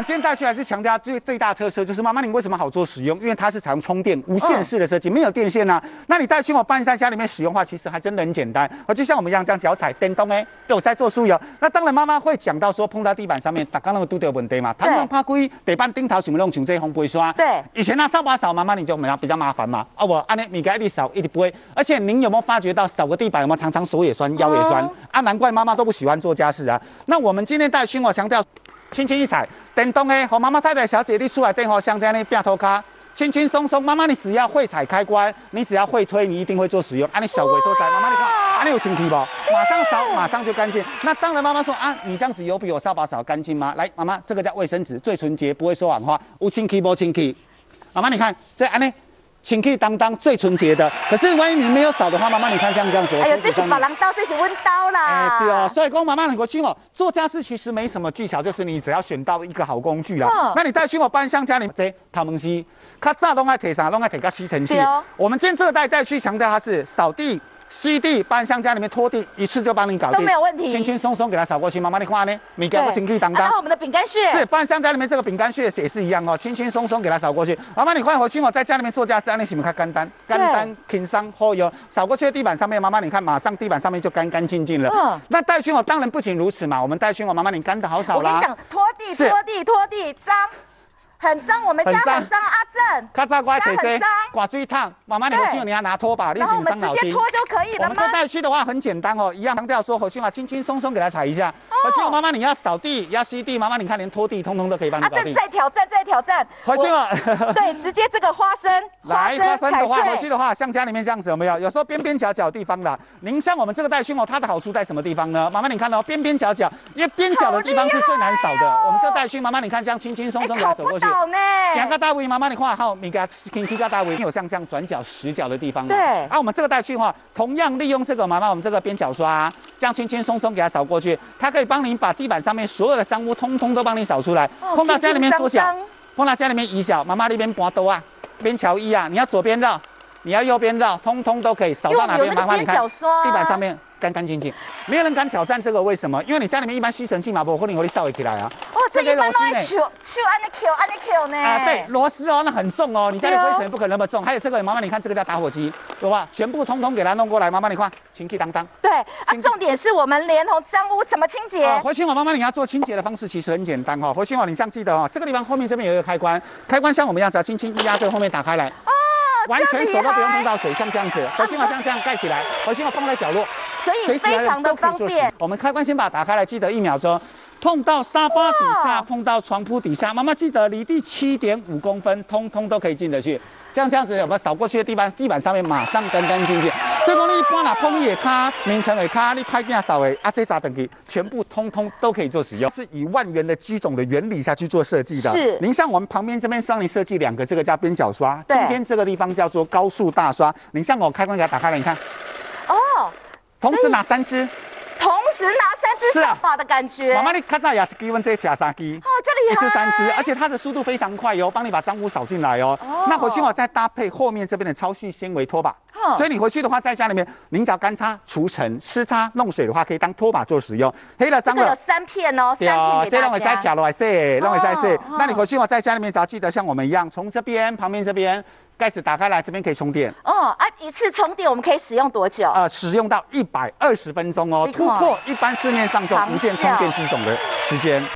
今天带去还是强调最大特色就是妈妈你为什么好做使用？因为它是采用充电无线式的设计，没有电线啊。那你带去搬在家里面使用的话，其实还真的很简单。就像我们一样这样脚踩电动都有在做输油。那当然妈妈会讲到说碰到地板上面，大家那个都有问题嘛，弹簧怕龟，地板顶头什么弄像这红灰刷。对，以前扫把扫妈妈你就比较麻烦嘛。我按你米给一扫一直不会。而且您有没有发觉到扫个地板有没有常常手也酸腰也酸难怪妈妈都不喜欢做家事啊。那我们今天带去强调。轻轻一踩，电动的，和妈妈太太小姐你出来电话像这样的变头卡，轻轻松松。妈妈你只要会踩开关，你只要会推，你一定会做使用。你小鬼所在，妈妈你看，你有清气不？马上扫，马上就干净。那当然，妈妈说你这样子有比我扫把扫干净吗？来，妈妈，这个叫卫生纸，最纯洁，不会说谎话，有清气不清气？妈妈你看，这清气当当最纯洁的，可是万一你没有扫的话，妈妈你看像这样子，哎呦，这是别人刀，这是温刀啦。对哦，所以说妈妈能够听做家事其实没什么技巧，就是你只要选到一个好工具啦。那你带去搬向家里这头毛丝，较早拢爱摕啥，拢爱摕个吸尘器。我们今天这个带去强调它是扫地、吸地，搬向家里面拖地，一次就帮你搞定，都没有问题，轻轻松松给它扫过去。妈妈你看呢，米给它清气当当。然后我们的饼干屑是搬向家里面这个饼干屑也是一样轻轻松松给它扫过去。妈妈你快回去在家里面做家事，你是不是看干单轻松好油扫过去的地板上面，妈妈你看马上地板上面就干干净净了。那带去当然不仅如此嘛，我们带去妈妈你干的好少啦。我跟你讲，拖地脏。很脏，我们家很脏，阿正。较早我爱摕这刮水桶，妈妈你回去你要拿拖把，你是不是伤脑筋？直接拖就可以了吗？我们这带去的话很简单一样强调说回去轻轻松松给它踩一下。回去妈妈你要扫地要吸地，妈妈你看连拖地通通都可以帮你搞定。再挑战。回去对，直接这个花生的话，回去的话像家里面这样子有没有？有时候边边角角地方啦。您像我们这个带去它的好处在什么地方呢？妈妈你看边边角角，因为边角的地方是最难扫的。我们这带去妈妈你看这样轻轻松松给它走过去。个大位，妈妈你看好，你给它轻轻个大位，有像这样转角、实角的地方。对。我们这个带去的话，同样利用这个妈妈我们这个边角刷，这样轻轻松松给它扫过去，它可以帮你把地板上面所有的脏污通通都帮你扫出来。碰到家里面左脚，碰到家里面移脚，妈妈那边拔刀边桥一你要左边绕，你要右边绕，通通都可以扫到哪边。妈妈你看地板上面干干净净，没有人敢挑战这个，为什么？因为你家里面一般吸尘器嘛，不可能给你扫起来这一般都会揪按那 Q 呢。对，螺丝那很重你家里灰尘不可能那么重。还有这个，妈妈你看这个叫打火机，有吧？全部通通给它弄过来，妈妈你看，清气当当。对重点是我们连同脏污怎么清洁？回去妈妈你要做清洁的方式其实很简单回去你像记得这个地方后面这边有一个开关，开关像我们一样，只要轻轻一压，这个后面打开来。完全手都不用碰到水，像这样子，回去像这样盖起来，回去放在角落，所以非常的方便。我们开关先把它打开来，记得1秒钟。碰到沙发底下，碰到床铺底下，妈妈记得离地7.5公分，通通都可以进得去。像这样子，我们扫过去的地板上面马上干干净净。这个你一般碰野卡、棉层的卡，你拍件扫的这啥等级，全部通通都可以做使用。是以10000元的机种的原理下去做设计的。是。您像我们旁边这边帮你设计2个，这个叫边角刷，中间这个地方叫做高速大刷。您像我开关给它打开了，你看。同时拿3支。同时拿3支扫把的感觉。妈妈，你看到也是这挑3支，这里是3支，而且它的速度非常快帮你把脏污扫进来那回去再搭配后面这边的超细纤维拖把，所以你回去的话，在家里面您只要干擦、除尘、湿擦、弄水的话，可以当拖把做使用。黑了脏了，有3片3片给大家。这弄会再挑落来洗，弄会再洗。那你回去在家里面只要记得像我们一样，从这边旁边这边。盖子打开来，这边可以充电。一次充电我们可以使用多久？使用到120分钟突破一般市面上这种无线充电机种的时间。